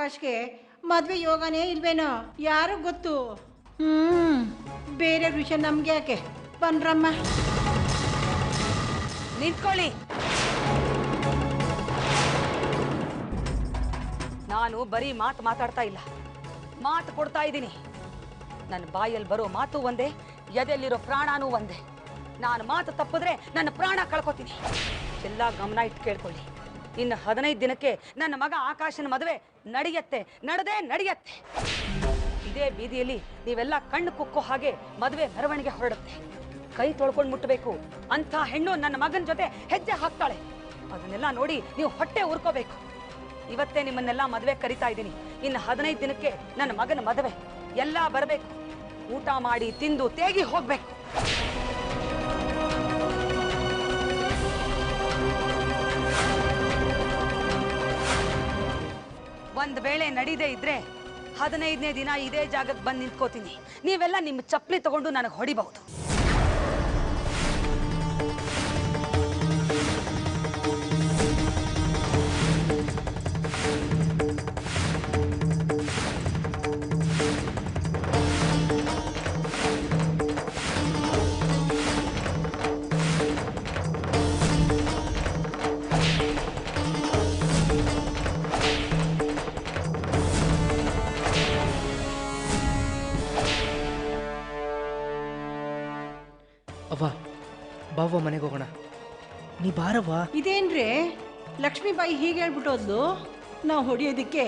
ಆಕಾಶ್ಗೆ ಮದ್ವೆ ಯೋಗನೇ ಇಲ್ವೇನೋ ಯಾರು ಗೊತ್ತು. ಬೇರೆ ವಿಷಯ ನಮ್ಗೆ ಯಾಕೆ, ಬನ್ರಮ್ಮ. ನಿಂತ್ಕೊಳ್ಳಿ. ನಾನು ಬರೀ ಮಾತಾಡ್ತಾ ಇಲ್ಲ, ಮಾತು ಕೊಡ್ತಾ ಇದ್ದೀನಿ. ನನ್ನ ಬಾಯಲ್ಲಿ ಬರೋ ಮಾತು ಒಂದೇ, ಎದೆಯಲ್ಲಿರೋ ಪ್ರಾಣನೂ ಒಂದೇ. ನಾನು ಮಾತು ತಪ್ಪಿದ್ರೆ ನನ್ನ ಪ್ರಾಣ ಕಳ್ಕೊತೀನಿ. ಎಲ್ಲ ಗಮನ ಇಟ್ಟು ಕೇಳ್ಕೊಳ್ಳಿ. ಇನ್ನು 15 ದಿನಕ್ಕೆ ನನ್ನ ಮಗ ಆಕಾಶನ ಮದುವೆ ನಡೆಯತ್ತೆ, ನಡೆಯತ್ತೆ. ಇದೇ ಬೀದಿಯಲ್ಲಿ ನೀವೆಲ್ಲ ಕಣ್ಣು ಕುಕ್ಕೋ ಹಾಗೆ ಮದುವೆ ಮೆರವಣಿಗೆ ಹೊರಡುತ್ತೆ. ಕೈ ತೊಳ್ಕೊಂಡು ಮುಟ್ಟಬೇಕು ಅಂತ ಹೆಣ್ಣು ನನ್ನ ಮಗನ ಜೊತೆ ಹೆಜ್ಜೆ ಹಾಕ್ತಾಳೆ. ಅದನ್ನೆಲ್ಲ ನೋಡಿ ನೀವು ಹೊಟ್ಟೆ ಉರ್ಕೋಬೇಕು. ಇವತ್ತೇ ನಿಮ್ಮನ್ನೆಲ್ಲ ಮದುವೆ ಕರಿತಾ ಇದ್ದೀನಿ. ಇನ್ನು 15 ದಿನಕ್ಕೆ ನನ್ನ ಮಗನ ಮದುವೆ. ಎಲ್ಲ ಬರಬೇಕು, ಊಟ ಮಾಡಿ ತಿಂದು ತೇಗಿ ಹೋಗ್ಬೇಕು. ಒಂದ್ ವೇಳೆ ನಡೀದೇ ಇದ್ರೆ 15ನೇ ದಿನ ಇದೇ ಜಾಗಕ್ಕೆ ಬಂದು ನಿಂತ್ಕೋತೀನಿ. ನೀವೆಲ್ಲ ನಿಮ್ಮ ಚಪ್ಪಲಿ ತಗೊಂಡು ನನಗೆ ಹೊಡಿಬಹುದು. ಅವ್ವ ಬಾವ ಮನೆಗೆ ಹೋಗೋಣ. ನೀ ಬಾರವ್ವ. ಇದೇನ್ರಿ ಲಕ್ಷ್ಮೀಬಾಯಿ ಹೀಗೆ ಹೇಳ್ಬಿಟ್ಟೋದ್ಲು? ನಾವು ಹೊಡಿಯೋದಕ್ಕೆ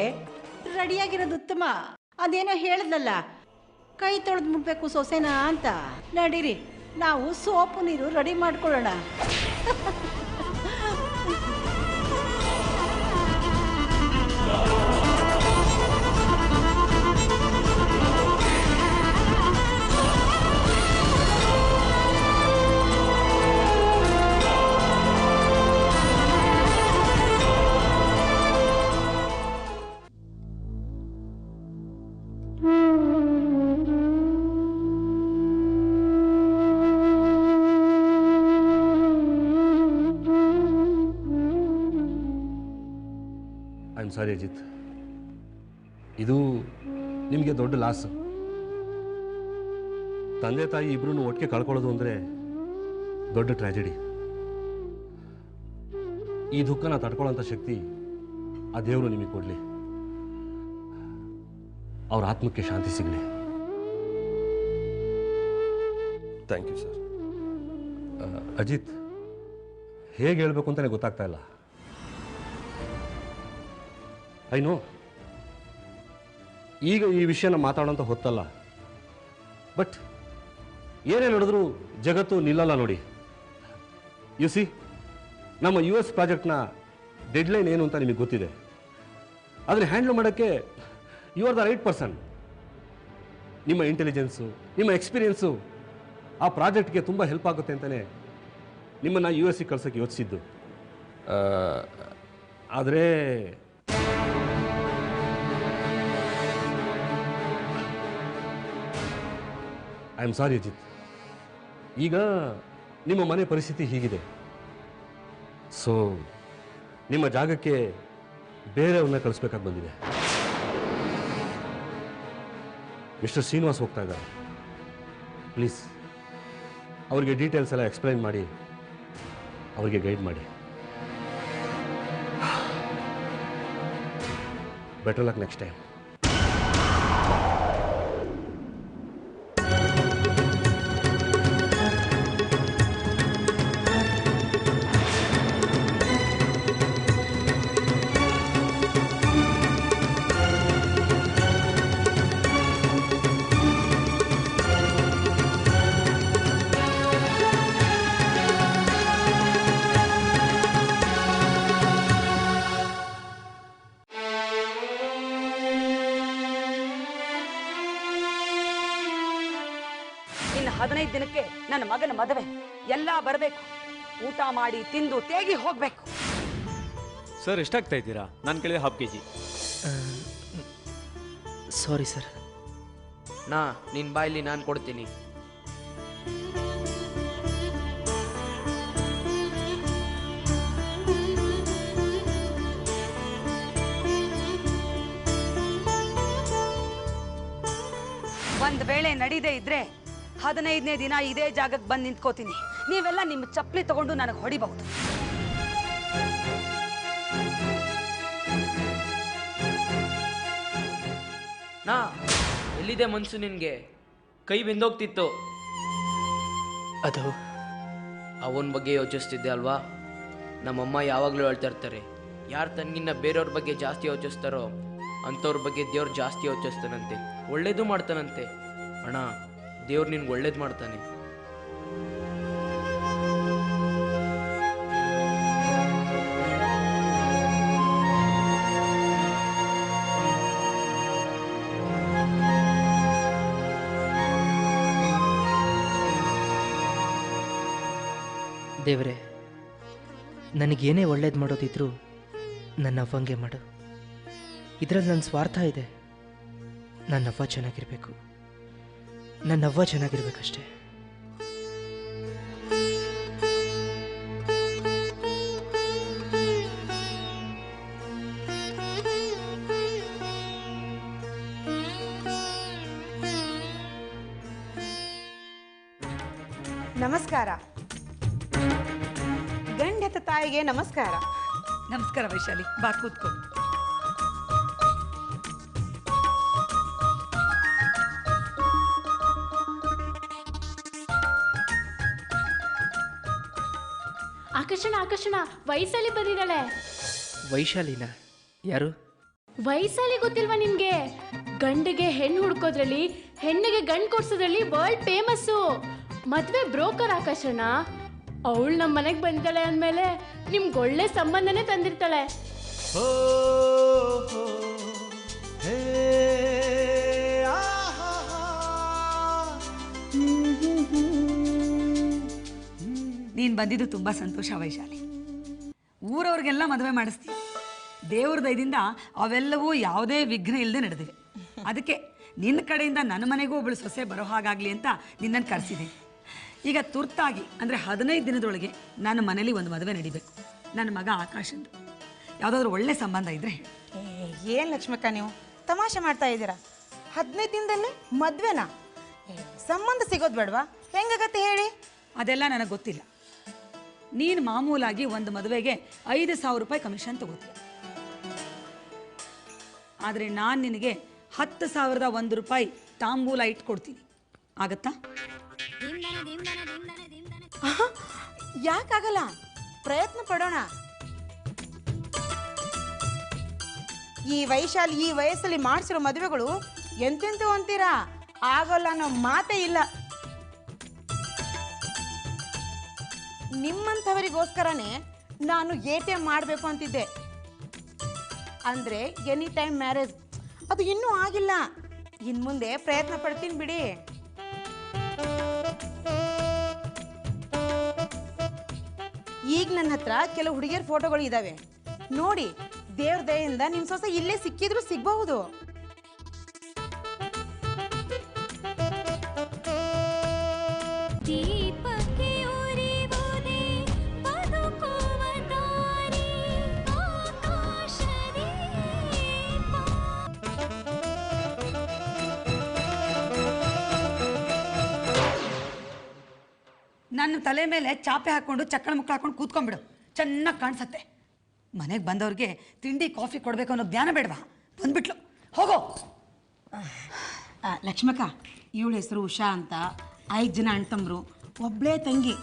ರೆಡಿಯಾಗಿರೋದು ಉತ್ತಮ. ಅದೇನೋ ಹೇಳಿದ್ಲಲ್ಲ, ಕೈ ತೊಳೆದು ಮುಟ್ಬೇಕು ಸೊಸೆನಾ ಅಂತ. ನಡೀರಿ, ನಾವು ಸೋಪು ನೀರು ರೆಡಿ ಮಾಡ್ಕೊಳ್ಳೋಣ. ಐ ಆಮ್ ಸಾರಿ ಅಜಿತ್, ಇದು ನಿಮಗೆ ದೊಡ್ಡ ಲಾಸ್. ತಂದೆ ತಾಯಿ ಇಬ್ಬರನ್ನು ಒಟ್ಟಿಗೆ ಕಳ್ಕೊಳ್ಳೋದು ಅಂದರೆ ದೊಡ್ಡ ಟ್ರ್ಯಾಜಿಡಿ. ಈ ದುಃಖನ ತಡ್ಕೊಳ್ಳೋಂಥ ಶಕ್ತಿ ಆ ದೇವರು ನಿಮಗೆ ಕೊಡಲಿ. ಅವ್ರ ಆತ್ಮಕ್ಕೆ ಶಾಂತಿ ಸಿಗಲಿ. Thank you sir. ಅಜಿತ್, ಹೇಗೆ ಹೇಳಬೇಕು ಅಂತಲೇ ಗೊತ್ತಾಗ್ತಾ ಇಲ್ಲ. ಐ ನೋ ಈಗ ಈ ವಿಷಯನ ಮಾತಾಡೋಂಥ ಹೊತ್ತಲ್ಲ, ಬಟ್ ಏನೇ ನಡೆದ್ರೂ ಜಗತ್ತು ನಿಲ್ಲಲ್ಲ ನೋಡಿ. ಯು ಸಿ, ನಮ್ಮ US ಪ್ರಾಜೆಕ್ಟ್ನ ಡೆಡ್ಲೈನ್ ಏನು ಅಂತ ನಿಮಗೆ ಗೊತ್ತಿದೆ. ಅದನ್ನು ಹ್ಯಾಂಡ್ಲ್ ಮಾಡೋಕ್ಕೆ you are the right person. ನಿಮ್ಮ ಇಂಟೆಲಿಜೆನ್ಸು, ನಿಮ್ಮ ಎಕ್ಸ್ಪೀರಿಯೆನ್ಸು ಆ ಪ್ರಾಜೆಕ್ಟ್ಗೆ ತುಂಬ ಹೆಲ್ಪ್ ಆಗುತ್ತೆ ಅಂತಲೇ ನಿಮ್ಮನ್ನು US ಕಳ್ಸೋಕ್ಕೆ ಯೋಚಿಸಿದ್ದು. ಆದರೆ ಐ ಆಮ್ ಸಾರಿ ಅಜಿತ್, ಈಗ ನಿಮ್ಮ ಮನೆ ಪರಿಸ್ಥಿತಿ ಹೀಗಿದೆ. ಸೊ ನಿಮ್ಮ ಜಾಗಕ್ಕೆ ಬೇರೆಯವ್ರನ್ನ ಕಳಿಸ್ಬೇಕಾಗಿ ಬಂದಿದೆ. ಮಿಸ್ಟರ್ ಶ್ರೀನಿವಾಸ್ ಹೋಗ್ತಾ ಇದ್ದಾರೆ. ಪ್ಲೀಸ್ ಅವರಿಗೆ ಡೀಟೇಲ್ಸ್ ಎಲ್ಲ ಎಕ್ಸ್ಪ್ಲೈನ್ ಮಾಡಿ ಅವರಿಗೆ ಗೈಡ್ ಮಾಡಿ. Better luck next time. ಇನ್ನು 15 ದಿನಕ್ಕೆ ನನ್ನ ಮಗನ ಮದುವೆ. ಎಲ್ಲ ಬರಬೇಕು, ಊಟ ಮಾಡಿ ತಿಂದು ತೇಗಿ ಹೋಗ್ಬೇಕು. ಸರ್ ಎಷ್ಟಾಗ್ತಾ ಇದ್ದೀರಾ? ನಾನು ಕೇಳಿದೆ ½ kg. Sorry sir. ನಿನ್ನ ಬಾಯಲ್ಲಿ ನಾನು ಕೊಡ್ತೀನಿ. ವೇಳೆ ನಡೀದೇ ಇದ್ರೆ 15ನೇ ದಿನ ಇದೇ ಜಾಗಕ್ಕೆ ಬಂದು ನಿಂತ್ಕೋತೀನಿ. ನೀವೆಲ್ಲ ನಿಮ್ಮ ಚಪ್ಪಲಿ ತಗೊಂಡು ನನಗೆ ಹೊಡಿಬಹುದು. ನಾ ಎಲ್ಲಿದೆ ಮನ್ಸು ನಿನ್ಗೆ? ಕೈ ಬೆಂದೋಗ್ತಿತ್ತು. ಅದು ಅವನ ಬಗ್ಗೆ ಯೋಚಿಸ್ತಿದ್ದೆ ಅಲ್ವಾ? ನಮ್ಮಮ್ಮ ಯಾವಾಗಲೂ ಹೇಳ್ತಾ ಇರ್ತಾರೆ, ಯಾರು ತನಗಿನ್ನ ಬೇರೆಯವ್ರ ಬಗ್ಗೆ ಜಾಸ್ತಿ ಯೋಚಿಸ್ತಾರೋ ಅಂಥವ್ರ ಬಗ್ಗೆ ದೇವ್ರು ಜಾಸ್ತಿ ಯೋಚಿಸ್ತಾನಂತೆ, ಒಳ್ಳೇದು ಮಾಡ್ತಾನಂತೆ. ಅಣ್ಣ, ದೇವ್ರು ನಿನ್ಗೆ ಒಳ್ಳೇದು ಮಾಡ್ತಾನೆ. ದೇವರೇ, ನನಗೇನೇ ಒಳ್ಳೇದು ಮಾಡೋದಿದ್ರು ನನ್ನ ಅವ್ವಂಗೆ ಮಾಡು. ಇದರಲ್ಲಿ ನನ್ನ ಸ್ವಾರ್ಥ ಇದೆ. ನನ್ನ ಅವ್ವ ಚೆನ್ನಾಗಿರ್ಬೇಕು, ನನ್ನ ಅವ್ವ ಚೆನ್ನಾಗಿರ್ಬೇಕಷ್ಟೇ. ನಮಸ್ಕಾರ. ಗಂಡೆತ್ತ ತಾಯಿಗೆ ನಮಸ್ಕಾರ. ನಮಸ್ಕಾರ ವೈಶಾಲಿ, ಬಾ ಕೂತ್ಕೋ. ಆಕರ್ಷಣ ವಯಸ್ಸಲ್ಲಿ ಬಂದಿದ್ದಾಳೆ. ವೈಶಾಲಿನ ಯಾರು? ವಯಸ್ಸಲ್ಲಿ ಗೊತ್ತಿಲ್ವಾ ನಿಮ್ಗೆ? ಗಂಡಿಗೆ ಹೆಣ್ಣು ಹುಡ್ಕೋದ್ರಲ್ಲಿ, ಹೆಣ್ಣಿಗೆ ಗಂಡು ಕೊಡ್ಸೋದ್ರಲ್ಲಿ ವರ್ಲ್ಡ್ ಫೇಮಸ್ಸು. ಮದ್ವೆ ಬ್ರೋಕರ್ ಆಕರ್ಷಣ. ಅವಳು ನಮ್ಮ ಮನೆಗೆ ಬಂದಿದ್ದಾಳೆ ಅಂದಮೇಲೆ ನಿಮ್ಗೆ ಒಳ್ಳೆ ಸಂಬಂಧನೇ ತಂದಿರ್ತಾಳೆ. ನೀನು ಬಂದಿದ್ದು ತುಂಬ ಸಂತೋಷ ವೈಶಾಲಿ. ಊರವ್ರಿಗೆಲ್ಲ ಮದುವೆ ಮಾಡಿಸ್ತೀವಿ. ದೇವ್ರ ದಯದಿಂದ ಅವೆಲ್ಲವೂ ಯಾವುದೇ ವಿಘ್ನ ಇಲ್ಲದೆ ನಡೆದಿವೆ. ಅದಕ್ಕೆ ನಿನ್ನ ಕಡೆಯಿಂದ ನನ್ನ ಮನೆಗೂ ಒಬ್ಬಳು ಸೊಸೆ ಬರೋ ಹಾಗಾಗಲಿ ಅಂತ ನಿನ್ನನ್ನು ಕರೆಸಿದೆ. ಈಗ ತುರ್ತಾಗಿ ಅಂದರೆ 15 ದಿನದೊಳಗೆ ನನ್ನ ಮನೇಲಿ ಒಂದು ಮದುವೆ ನಡಿಬೇಕು. ನನ್ನ ಮಗ ಆಕಾಶಂದು ಯಾವುದಾದ್ರೂ ಒಳ್ಳೆ ಸಂಬಂಧ ಇದ್ದರೆ. ಏನು ಲಕ್ಷ್ಮಕ್ಕ, ನೀವು ತಮಾಷೆ ಮಾಡ್ತಾ ಇದ್ದೀರಾ? 15 ದಿನದಲ್ಲಿ ಮದುವೆನಾ? ಸಂಬಂಧ ಸಿಗೋದು ಬೇಡವಾ? ಹೆಂಗಾಗತ್ತೆ ಹೇಳಿ? ಅದೆಲ್ಲ ನನಗೆ ಗೊತ್ತಿಲ್ಲ. ನೀನು ಮಾಮೂಲಾಗಿ ಒಂದು ಮದುವೆಗೆ 5,000 ರೂಪಾಯಿ ಕಮಿಷನ್ ತಗೋತೀಯ. ಆದರೆ ನಾನು ನಿನಗೆ 10,001 ರೂಪಾಯಿ ತಾಂಬೂಲ ಇಟ್ಕೊಡ್ತೀನಿ. ಆಗತ್ತಾ? ಯಾಕಾಗಲ್ಲ, ಪ್ರಯತ್ನ ಪಡೋಣ. ಈ ವೈಶಾಲಿ ಈ ವಯಸ್ಸಲ್ಲಿ ಮಾಡಿಸಿರೋ ಮದುವೆಗಳು ಎಂತೆಂತೂ ಅಂತೀರಾ, ಆಗೋಲ್ಲ ಅನ್ನೋ ಮಾತೇ ಇಲ್ಲ. ನಿಮ್ಮಂಥವರಿಗೋಸ್ಕರನೇ ನಾನು ATM ಮಾಡಬೇಕು ಅಂತಿದ್ದೆ. ಅಂದರೆ ಎನಿ ಟೈಮ್ ಮ್ಯಾರೇಜ್. ಅದು ಇನ್ನೂ ಆಗಿಲ್ಲ. ಇನ್ನು ಮುಂದೆ ಪ್ರಯತ್ನ ಪಡ್ತೀನಿ ಬಿಡಿ. ಈಗ ನನ್ನ ಹತ್ರ ಕೆಲವು ಹುಡುಗಿಯರ ಫೋಟೋಗಳು ಇದ್ದಾವೆ, ನೋಡಿ. ದೇವ್ರ ದಯೆಯಿಂದ ನಿಮ್ಮ ಸೊಸೆ ಇಲ್ಲೇ ಸಿಕ್ಕಿದ್ರು ಸಿಗಬಹುದು. ನನ್ನ ತಲೆ ಮೇಲೆ ಚಾಪೆ ಹಾಕ್ಕೊಂಡು ಚಕ್ಕಳ ಮುಕ್ಕಳ ಹಾಕೊಂಡು ಕೂತ್ಕೊಂಡ್ಬಿಡು, ಚೆನ್ನಾಗಿ ಕಾಣಿಸತ್ತೆ. ಮನೆಗೆ ಬಂದವ್ರಿಗೆ ತಿಂಡಿ ಕಾಫಿ ಕೊಡಬೇಕು ಅನ್ನೋ ಜ್ಞಾನ ಬೇಡವಾ? ಬಂದ್ಬಿಟ್ಲು, ಹೋಗೋ. ಲಕ್ಷ್ಮಕ್ಕ, ಇವಳ ಹೆಸರು ಉಷಾ ಅಂತ. 5 ಜನ ಅಣ್ತಂಬ್ರು, ಒಬ್ಬಳೇ ತಂಗಿ.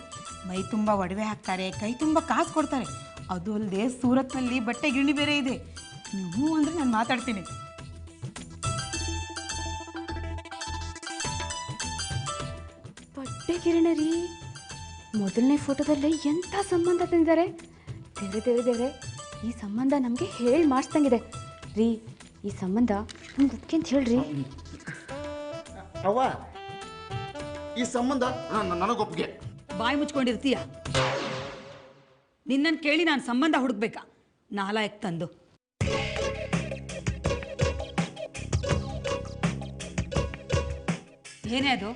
ಮೈ ತುಂಬ ಒಡವೆ ಹಾಕ್ತಾರೆ, ಕೈ ತುಂಬ ಕಾಸು ಕೊಡ್ತಾರೆ. ಅದು ಅಲ್ಲದೆ ಸೂರತ್ನಲ್ಲಿ ಬಟ್ಟೆ ಗಿರಣಿ ಬೇರೆ ಇದೆ. ನೀವು ಅಂದರೆ ನಾನು ಮಾತಾಡ್ತೀನಿ. ಬಟ್ಟೆ ಕಿರಣರಿ ಮೊದಲನೇ ಫೋಟೋದಲ್ಲೇ ಎಂಥ ಸಂಬಂಧ ತಂದಿದ್ದಾರೆ. ದೇವ್ರೆ, ಈ ಸಂಬಂಧ ನಮಗೆ ಹೇಳಿ ಮಾಡಿಸ್ದಂಗಿದೆ ರೀ. ಈ ಸಂಬಂಧ ನಮ್ಗೆ ಅದಕ್ಕೆ ಅಂತ ಹೇಳ್ರಿ. ಅವ್ವ, ಈ ಸಂಬಂಧ ನನಗೊಪ್ಪಿಗೆ. ಬಾಯಿ ಮುಚ್ಕೊಂಡಿರ್ತೀಯ? ನಿನ್ನನ್ನು ಕೇಳಿ ನಾನು ಸಂಬಂಧ ಹುಡುಕ್ಬೇಕಾ? ನಾಲಾಯಕ್ ತಂದು. ಏನೇ ಅದು,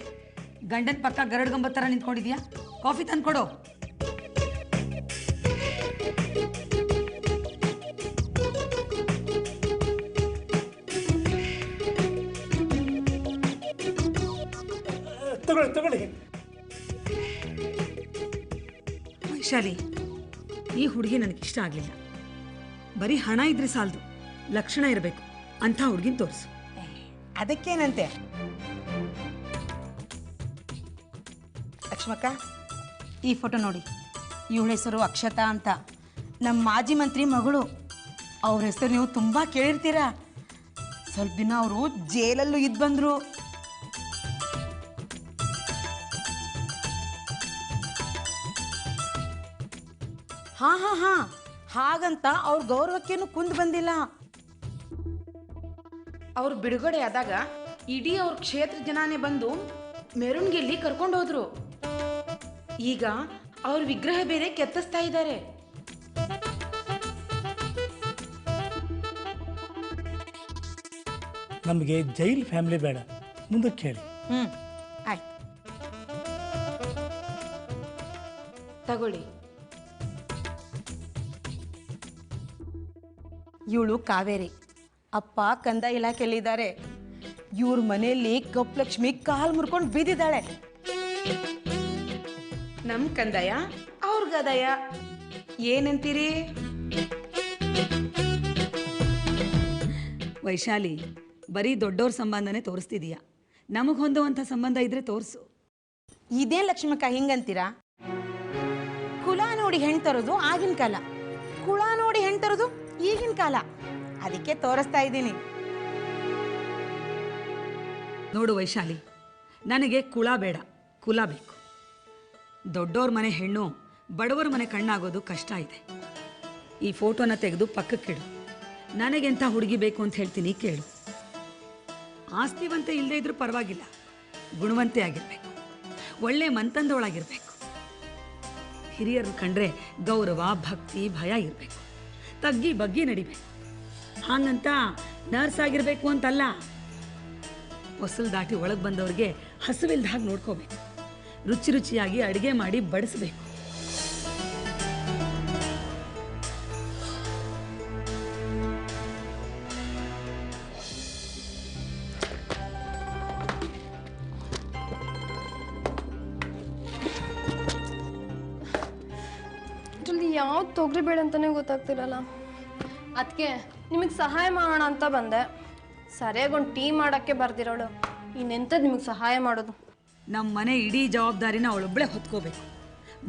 ಗಂಡನ ಪಕ್ಕ ಗರಡ್ಗಂಬ ಥರ ನಿಂತ್ಕೊಂಡಿದ್ಯಾ? ಕಾಫಿ ತಂದು ಕೊಡು. ತಗೊಳ್ಳಿ. ವೈಶಾಲಿ, ಈ ಹುಡುಗಿ ನನಗಿಷ್ಟ ಆಗಲಿಲ್ಲ. ಬರೀ ಹಣ ಇದ್ರೆ ಸಾಲದು, ಲಕ್ಷಣ ಇರಬೇಕು. ಅಂಥ ಹುಡುಗಿನ ತೋರಿಸು. ಅದಕ್ಕೇನಂತೆ ಲಕ್ಷ್ಮಕ್ಕ, ಈ ಫೋಟೋ ನೋಡಿ. ಇವಳ ಹೆಸರು ಅಕ್ಷತಾ ಅಂತ, ನಮ್ಮ ಮಾಜಿ ಮಂತ್ರಿ ಮಗಳು. ಅವ್ರ ಹೆಸರು ನೀವು ತುಂಬ ಕೇಳಿರ್ತೀರಾ. ಸ್ವಲ್ಪ ದಿನ ಅವರು ಜೈಲಲ್ಲೂ ಇದ್ದು ಬಂದರು. ಹಾಂ, ಹಾಗಂತ ಅವ್ರ ಗೌರವಕ್ಕೇನು ಕುಂದು ಬಂದಿಲ್ಲ. ಅವ್ರು ಬಿಡುಗಡೆ ಆದಾಗ ಇಡೀ ಅವ್ರ ಕ್ಷೇತ್ರ ಜನಾನೇ ಬಂದು ಮೆರವಣಿಗೆಯಲ್ಲಿ ಕರ್ಕೊಂಡು ಹೋದ್ರು. ಈಗ ಅವ್ರ ವಿಗ್ರಹ ಬೇರೆ ಕೆತ್ತಿಸ್ತಾ ಇದ್ದಾರೆ. ನಮಗೆ ಜೈಲ್ ಫ್ಯಾಮಿಲಿ ಬೇಡ, ಮುಂದಕ್ಕೆ ಹೇಳಿ. ಆಯ್ತು, ತಗೊಳ್ಳಿ. ಇವಳು ಕಾವೇರಿ, ಅಪ್ಪ ಕಂದಾಯ ಇಲಾಖೆಯಲ್ಲಿದ್ದಾರೆ. ಇವ್ರ ಮನೆಯಲ್ಲಿ ಕಪ್ಪಲಕ್ಷ್ಮಿ ಕಾಲು ಮುರ್ಕೊಂಡು ಬಿದ್ದಿದ್ದಾಳೆ. ನಮ್ಮ ಕಂದಾಯ ಅವ್ರ ಗದಾಯ, ಏನಂತೀರಿ? ವೈಶಾಲಿ, ಬರೀ ದೊಡ್ಡವ್ರ ಸಂಬಂಧನೇ ತೋರಿಸ್ತಿದೀಯ. ನಮಗೆ ಹೊಂದುವಂಥ ಸಂಬಂಧ ಇದ್ರೆ ತೋರಿಸು. ಇದೇ ಲಕ್ಷ್ಮಕ್ಕ ಹಿಂಗಂತೀರಾ? ಕುಲ ನೋಡಿ ಹೆಣ್ಣು ತರೋದು ಆಗಿನ ಕಾಲ, ಕುಳ ನೋಡಿ ಹೆಣ್ಣು ತರೋದು ಈಗಿನ ಕಾಲ. ಅದಕ್ಕೆ ತೋರಿಸ್ತಾ ಇದ್ದೀನಿ. ನೋಡು ವೈಶಾಲಿ, ನನಗೆ ಕುಳ ಬೇಡ, ಕುಲ ಬೇಕು. ದೊಡ್ಡವ್ರ ಮನೆ ಹೆಣ್ಣು ಬಡವರ ಮನೆ ಕಣ್ಣಾಗೋದು ಕಷ್ಟ ಇದೆ. ಈ ಫೋಟೋನ ತೆಗೆದು ಪಕ್ಕಕ್ಕಿಡು. ನನಗೆಂಥ ಹುಡುಗಿ ಬೇಕು ಅಂತ ಹೇಳ್ತೀನಿ, ಕೇಳು. ಆಸ್ತಿವಂತೆ ಇಲ್ಲದೆ ಇದ್ರೂ ಪರವಾಗಿಲ್ಲ, ಗುಣವಂತೆ ಆಗಿರಬೇಕು, ಒಳ್ಳೆ ಮನ್ತಂದೊಳಗಿರಬೇಕು. ಹಿರಿಯರು ಕಂಡ್ರೆ ಗೌರವ, ಭಕ್ತಿ, ಭಯ ಇರಬೇಕು. ತಗ್ಗಿ ಬಗ್ಗಿ ನಡಿಬೇಕು. ಹಾಗಂತ ನರ್ಸ್ ಆಗಿರಬೇಕು ಅಂತಲ್ಲ. ಹೊಸಲು ದಾಟಿ ಒಳಗೆ ಬಂದವ್ರಿಗೆ ಹಸುವಿಲ್ದ ಹಾಗೆ ನೋಡ್ಕೋಬೇಕು. ರುಚಿ ರುಚಿಯಾಗಿ ಅಡುಗೆ ಮಾಡಿ ಬಡಿಸ್ಬೇಕು. ಇದರಲ್ಲಿ ಯಾವ್ದು ತೊಗರಿಬೇಡ ಅಂತಾನೆ ಗೊತ್ತಾಗ್ತಿರಲ್ಲ. ಅದಕ್ಕೆ ನಿಮಗೆ ಸಹಾಯ ಮಾಡೋಣ ಅಂತ ಬಂದೆ. ಸರಿಯಾಗಿ ಒಂದು ಟೀ ಮಾಡೋಕ್ಕೆ ಬರ್ದಿರೋಳು, ಇನ್ನೆಂಥದ್ದು ನಿಮಗೆ ಸಹಾಯ ಮಾಡೋದು? ನಮ್ಮ ಮನೆ ಇಡೀ ಜವಾಬ್ದಾರಿನ ಅವಳೊಬ್ಬಳೇ ಹೊತ್ಕೋಬೇಕು.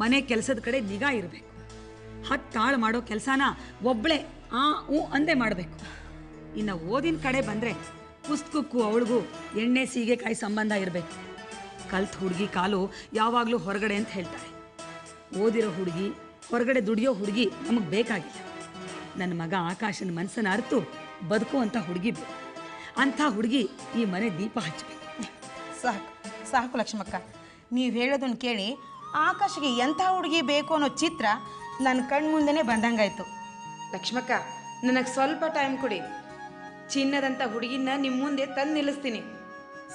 ಮನೆ ಕೆಲಸದ ಕಡೆ ನಿಗಾ ಇರಬೇಕು. ಹತ್ತಾಳು ಮಾಡೋ ಕೆಲಸನ ಒಬ್ಬಳೇ ಅಂದೇ ಮಾಡಬೇಕು. ಇನ್ನು ಓದಿನ ಕಡೆ ಬಂದರೆ ಪುಸ್ತಕಕ್ಕೂ ಅವಳಿಗೂ ಎಣ್ಣೆ ಸೀಗೆಕಾಯಿ ಸಂಬಂಧ ಇರಬೇಕು. ಕಲ್ತ ಹುಡುಗಿ ಕಾಲು ಯಾವಾಗಲೂ ಹೊರಗಡೆ ಅಂತ ಹೇಳ್ತಾರೆ. ಓದಿರೋ ಹುಡುಗಿ, ಹೊರಗಡೆ ದುಡಿಯೋ ಹುಡುಗಿ ನಮಗೆ ಬೇಕಾಗಿಲ್ಲ. ನನ್ನ ಮಗ ಆಕಾಶನ ಮನಸ್ಸನ್ನು ಅರ್ತು ಬದುಕುವಂಥ ಹುಡುಗಿ ಬೇಕು. ಅಂಥ ಹುಡುಗಿ ಈ ಮನೆ ದೀಪ ಹಚ್ಚಬೇಕು. ಸಾಕು ಲಕ್ಷ್ಮಕ್ಕ, ನೀವು ಹೇಳೋದನ್ನು ಕೇಳಿ ಆಕಾಶಿಗೆ ಎಂಥ ಹುಡುಗಿ ಬೇಕು ಅನ್ನೋ ಚಿತ್ರ ನನ್ನ ಕಣ್ಣು ಮುಂದೆನೇ ಬಂದಂಗಾಯ್ತು. ಲಕ್ಷ್ಮಕ್ಕ, ನನಗೆ ಸ್ವಲ್ಪ ಟೈಮ್ ಕೊಡಿ. ಚಿನ್ನದಂಥ ಹುಡುಗಿನ ನಿಮ್ಮ ಮುಂದೆ ತಂದು ನಿಲ್ಲಿಸ್ತೀನಿ.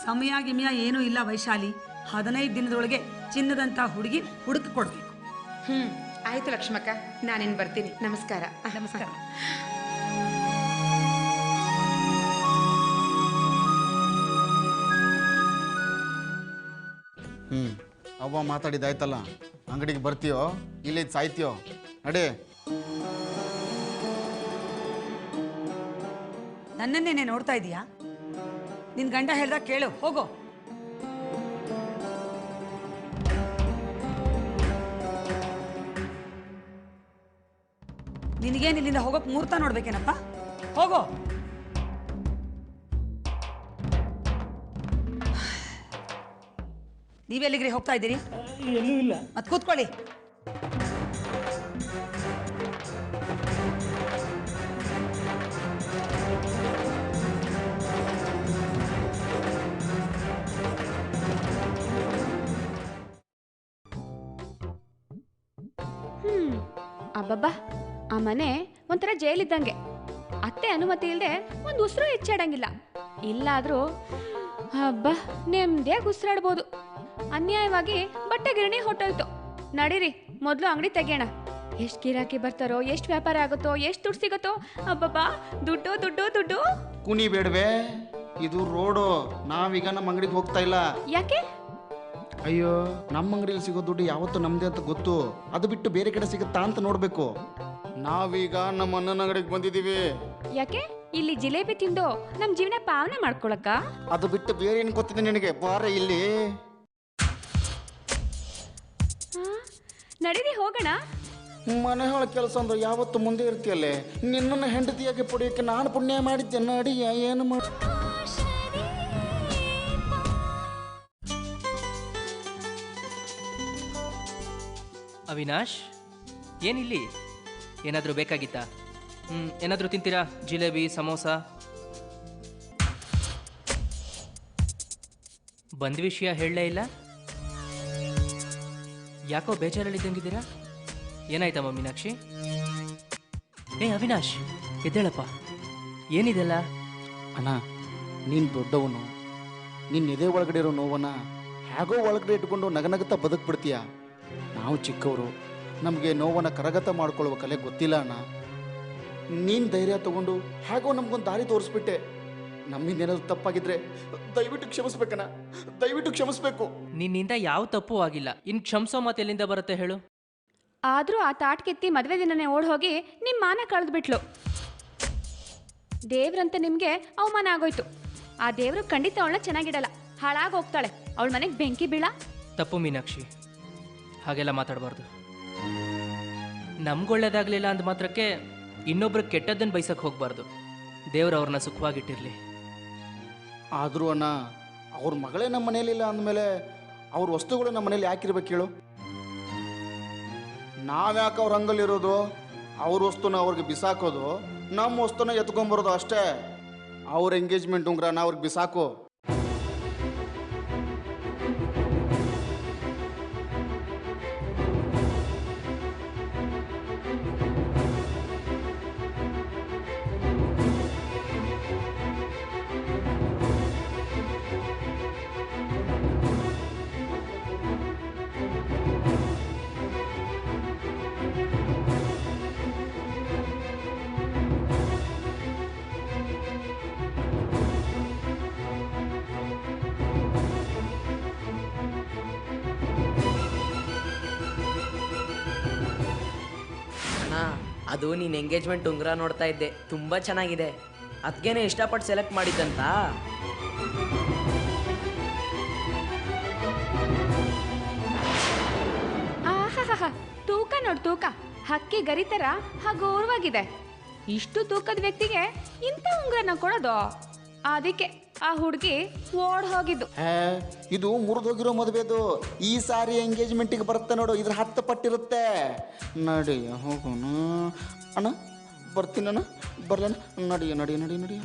ಸಮಯ ಗಿಮಯ ಏನೂ ಇಲ್ಲ ವೈಶಾಲಿ. 15 ದಿನದೊಳಗೆ ಚಿನ್ನದಂಥ ಹುಡುಗಿ ಹುಡುಕಿ ಕೊಡಬೇಕು. ಆಯ್ತು ಲಕ್ಷ್ಮಕ್ಕ, ನಾನಿನ್ನು ಬರ್ತೀನಿ. ನಮಸ್ಕಾರ. ನಮಸ್ಕಾರ. ಅವ್ವ ಮಾತಾಡಿದಾಯ್ತಲ್ಲ, ಅಂಗಡಿಗೆ ಬರ್ತೀಯೋ ಇಲ್ಲಿ ಸಾಯ್ತೀಯೋ? ನಡೆ. ನನ್ನನ್ನೇನೆ ನೋಡ್ತಾ ಇದೀಯಾ? ನಿನ್ ಗಂಡ ಹೇಳ್ದಾಗ ಕೇಳು, ಹೋಗೋ. ನಿನಗೇನು ಇಲ್ಲಿಂದ ಹೋಗೋಕೆ ಮುಹೂರ್ತ ನೋಡ್ಬೇಕೇನಪ್ಪ? ಹೋಗೋ. ನೀವೆಲ್ಲಿಗ್ರಿ ಹೋಗ್ತಾ ಇದ್ದೀರಿ? ಎಲ್ಲೂ ಇಲ್ಲ. ಮತ್ತೆ ಕೂತ್ಕೊಳ್ಳಿ. ಅಬ್ಬಬ್ಬಾ, ಆ ಮನೆ ಒಂಥರ ಜೈಲಿದ್ದಂಗೆ. ಅತ್ತೆ ಅನುಮತಿ ಇಲ್ಲದೆ ಒಂದು ಉಸಿರು ಹೆಚ್ಚಾಡಂಗಿಲ್ಲ. ಇಲ್ಲಾದರೂ ಹಬ್ಬ ನೆಮ್ಮದಿಯಾಗಿ ಉಸಿರಾಡ್ಬೋದು. ಅನ್ಯಾಯವಾಗಿ ಬಟ್ಟೆ ಗಿರಣಿ ಹೊಟ್ಟೋಯ್ತು. ನಡೀರಿ, ಮೊದಲು ಅಂಗಡಿ ತೆಗಿಯೋಣ. ಎಷ್ಟು ಗಿರಾಕಿ ಬರ್ತಾರೋ, ಎಷ್ಟು ವ್ಯಾಪಾರ ಆಗುತ್ತೋ, ಎಷ್ಟು ದುಡ್ಡು ಸಿಗುತ್ತೋ. ಅಬ್ಬಬ್ಬಾ, ದುಡ್ಡು ದುಡ್ಡು ದುಡ್ಡು. ಕುನಿ ಬೇಡವೆ, ಇದು ರೋಡು. ನಾವೀಗ ನಮ್ಮ ಅಂಗಡಿಗೆ ಹೋಗ್ತಾ ಇಲ್ಲ. ಯಾಕೆ? ಅಯ್ಯೋ ನಮ್ಮ ಅಂಗಡಿಯಲ್ಲಿ ಸಿಗೋ ದುಡ್ಡು ಯಾವತ್ತೂ ನಮ್ಮದೇ ಅಂತ ಗೊತ್ತು, ಅದು ಬಿಟ್ಟು ಬೇರೆ ಕಡೆ ಸಿಗುತ್ತಾ ಅಂತ ನೋಡಬೇಕು. ನಾವೀಗ ನಮ್ಮ ಅಣ್ಣನ ಅಂಗಡಿಗೆ ಬಂದಿದ್ದೀವಿ. ಯಾಕೆ ಇಲ್ಲಿ ಜಿಲೇಬಿ ತಿಂದು ನಮ್ ಜೀವನ ಪಾವನೆ ಮಾಡ್ಕೊಳಕ್ಕ? ಅದು ಬಿಟ್ಟು ಬೇರೆ ಏನು ಗೊತ್ತಿದೆ ನಿನಗೆ? ಬಾರ ಇಲ್ಲಿ. ನಡೀರಿ ಹೋಗೋಣ. ಮನೆ ಹೊಳ ಕೆಲಸ ಅಂದ್ರೆ ಯಾವತ್ತು ಮುಂದೆ ಇರ್ತೀಯಲ್ಲೇ. ನಿನ್ನನ್ನು ಹೆಂಡತಿಯಾಗಿ ಪಡೆಯೋಕೆ ನಾನು ಪುಣ್ಯ ಮಾಡಿದ್ದೆ. ನಡಿ ಏನು ಮಾಡಿ. ಅವಿನಾಶ್, ಏನಿಲ್ಲಿ? ಏನಾದರೂ ಬೇಕಾಗಿತ್ತಾ? ಏನಾದರೂ ತಿಂತೀರಾ? ಜಿಲೇಬಿ, ಸಮೋಸ? ಬಂದ ವಿಷಯ ಹೇಳಲೇ ಇಲ್ಲ? ಯಾಕೋ ಬೇಜಾರಲ್ಲಿದ್ದಂಗಿದ್ದೀರಾ? ಏನಾಯ್ತಮ್ಮ ಮೀನಾಕ್ಷಿ? ಏ ಅವಿನಾಶ್, ಎದ್ದೇಳಪ್ಪ. ಏನಿದೆಲ್ಲ? ಅಣ್ಣ, ನೀನು ದೊಡ್ಡವನು, ನಿನ್ನ ಎದೆ ಒಳಗಡೆ ಇರೋ ನೋವನ್ನ ಹೇಗೋ ಒಳಗಡೆ ಇಟ್ಕೊಂಡು ನಗನಗತ ಬದುಕ್ಬಿಡ್ತೀಯ. ನಾವು ಚಿಕ್ಕವರು, ನಮಗೆ ನೋವನ್ನು ಕರಗತ ಮಾಡ್ಕೊಳ್ಳುವ ಕಲೆ ಗೊತ್ತಿಲ್ಲ ಅಣ್ಣ. ನೀನು ಧೈರ್ಯ ತಗೊಂಡು ಹೇಗೋ ನಮಗೊಂದು ದಾರಿ ತೋರಿಸ್ಬಿಟ್ಟೆ. ನಮ್ಮಿಂದ ಏನಾದರೂ ತಪ್ಪಾಗಿದ್ರೆ ದಯವಿಟ್ಟು ಕ್ಷಮಿಸ್ಬೇಕಣ್ಣ, ದಯವಿಟ್ಟು ಕ್ಷಮಿಸ್ಬೇಕು. ನಿನ್ನಿಂದ ಯಾವ ತಪ್ಪು ಆಗಿಲ್ಲ, ಇನ್ನು ಕ್ಷಮಿಸೋ ಮತ್ತೆ ಎಲ್ಲಿಂದ ಬರುತ್ತೆ ಹೇಳು? ಆದ್ರೂ ಆ ತಾಟ್ಕೆತ್ತಿ ಮದ್ವೆ ದಿನನೇ ಓಡ್ ಹೋಗಿ ನಿಮ್ ಮಾನ ಕಳೆದ್ಬಿಟ್ಲು. ದೇವ್ರಂತ ನಿಮ್ಗೆ ಅವಮಾನ ಆಗೋಯ್ತು. ಆ ದೇವ್ರು ಖಂಡಿತ ಅವಳನ್ನ ಚೆನ್ನಾಗಿಡಲ್ಲ, ಹಾಳಾಗಿ ಹೋಗ್ತಾಳೆ. ಅವಳ ಮನೆಗೆ ಬೆಂಕಿ ಬೀಳ. ತಪ್ಪು ಮೀನಾಕ್ಷಿ, ಹಾಗೆಲ್ಲ ಮಾತಾಡಬಾರ್ದು. ನಮ್ಗೊಳ್ಳೇದಾಗ್ಲಿಲ್ಲ ಅಂದ ಮಾತ್ರಕ್ಕೆ ಇನ್ನೊಬ್ರಿಗೆ ಕೆಟ್ಟದ್ದನ್ನು ಬಯಸಕ್ಕೆ ಹೋಗ್ಬಾರ್ದು. ದೇವ್ರು ಅವ್ರನ್ನ ಸುಖವಾಗಿಟ್ಟಿರ್ಲಿ. ಆದರೂ ಅಣ್ಣ, ಅವ್ರ ಮಗಳೇ ನಮ್ಮ ಮನೇಲಿಲ್ಲ ಅಂದಮೇಲೆ ಅವ್ರ ವಸ್ತುಗಳು ನಮ್ಮ ಮನೇಲಿ ಯಾಕಿರ್ಬೇಕು ಹೇಳು? ನಾವ್ಯಾಕೆ ಅವ್ರ ಹಂಗಲ್ಲಿರೋದು? ಅವ್ರ ವಸ್ತುನ ಅವ್ರಿಗೆ ಬಿಸಾಕೋದು, ನಮ್ಮ ವಸ್ತುನ ಎತ್ಕೊಂಬರೋದು ಅಷ್ಟೇ. ಅವ್ರ ಎಂಗೇಜ್ಮೆಂಟ್ ಉಂಗ್ರನ ಅವ್ರಿಗೆ ಬಿಸಾಕು. ಅದು ನೀನು ಎಂಗೇಜ್ಮೆಂಟ್ ಉಂಗುರ ನೋಡ್ತಾ ಇದ್ದೆ, ತುಂಬ ಚೆನ್ನಾಗಿದೆ. ಅದಕ್ಕೇನೆ ಇಷ್ಟಪಟ್ಟು ಸೆಲೆಕ್ಟ್ ಮಾಡಿದ್ದಂತ. ಆಹಾಹಾ, ತೂಕ ನೋಡ್ ತೂಕ, ಹಕ್ಕಿ ಗರಿತರ ಹಗೋರವಾಗಿದೆ. ಇಷ್ಟು ತೂಕದ ವ್ಯಕ್ತಿಗೆ ಇಂಥ ಉಂಗುರನ ಕೊಡೋದು? ಅದಕ್ಕೆ ಆ ಹುಡುಗಿ ಓಡ್ ಹೋಗಿದ್ದು. ಇದು ಮುರಿದೋಗಿರೋ ಮದುವೆದು. ಈ ಸಾರಿ ಎಂಗೇಜ್ಮೆಂಟಿಗೆ ಬರುತ್ತೆ ನೋಡು, ಇದ್ರ 10 ಪಟ್ಟಿರುತ್ತೆ. ನಡಿ ಹೋಗೋಣ ಅಣ್ಣ. ಬರ್ತೀನಣ್ಣ, ಬರ್ಲಣ್ಣ. ನಡಿ ನಡಿ ನಡಿ ನಡಿ.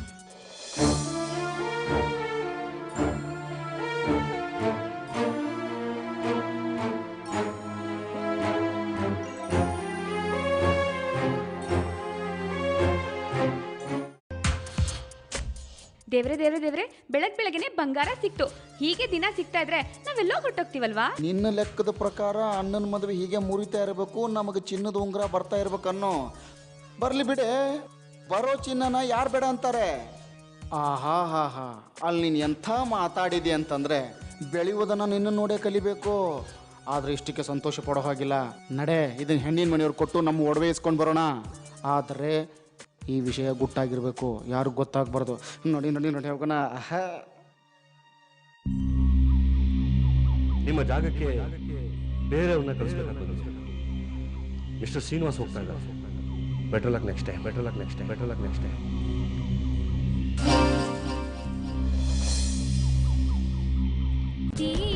ದೇವ್ರೆ ದೇವ್ರೆ ದೇವ್ರೆ, ಬೆಳಗ್ಗೆನೆ ಬಂಗಾರ ಸಿಕ್ತು. ಹೀಗೆ ದಿನ ಸಿಗ್ತಾ ಇದ್ರೆ ನಾವೆಲ್ಲೋ ಹೊಟ್ಟೋಗ್ತೀವಲ್ವಾ? ನಿನ್ನ ಲೆಕ್ಕದ ಪ್ರಕಾರ ಅಣ್ಣನ ಮದುವೆ ಹೀಗೆ ಮುರಿತಾ ಇರಬೇಕು, ನಮಗೆ ಚಿನ್ನದ ಉಂಗುರ ಬರ್ತಾ ಇರ್ಬೇಕನ್ನೋ. ಬರ್ಲಿ ಬಿಡೆ, ಬರೋ ಚಿನ್ನನ ಯಾರು ಬೇಡ ಅಂತಾರೆ? ಆಹಾ ಹಾ ಹಾ, ಅಲ್ಲಿ ನೀನು ಎಂಥ ಮಾತಾಡಿದೆ ಅಂತಂದ್ರೆ ಬೆಳೆಯುವುದನ್ನು ನಿನ್ನ ನೋಡೇ ಕಲಿಬೇಕು. ಆದರೆ ಇಷ್ಟಕ್ಕೆ ಸಂತೋಷ ಪಡೋ ಹಾಗಿಲ್ಲ. ನಡೆ, ಇದನ್ನ ಹೆಣ್ಣಿನ ಮನೆಯವ್ರು ಕೊಟ್ಟು ನಮ್ಮ ಒಡವೆ ಇಸ್ಕೊಂಡು ಬರೋಣ. ಆದರೆ ಈ ವಿಷಯ ಗುಟ್ಟಾಗಿರ್ಬೇಕು, ಯಾರು ಗೊತ್ತಾಗಬಾರ್ದು. ನೋಡಿ ನೋಡಿ ನೋಡಿ ಹೋಗೋಣ. ನಿಮ್ಮ ಜಾಗಕ್ಕೆ ಬೇರೆಯವ್ರನ್ನ ಕಳಿಸ್ಬೇಕಾಗ್ತದೆ. ಮಿಸ್ಟರ್ ಶ್ರೀನಿವಾಸ್ ಹೋಗ್ತಾ ಇದ್ದಾರೆ. Better luck next day, better luck next day, better luck next day. ಈ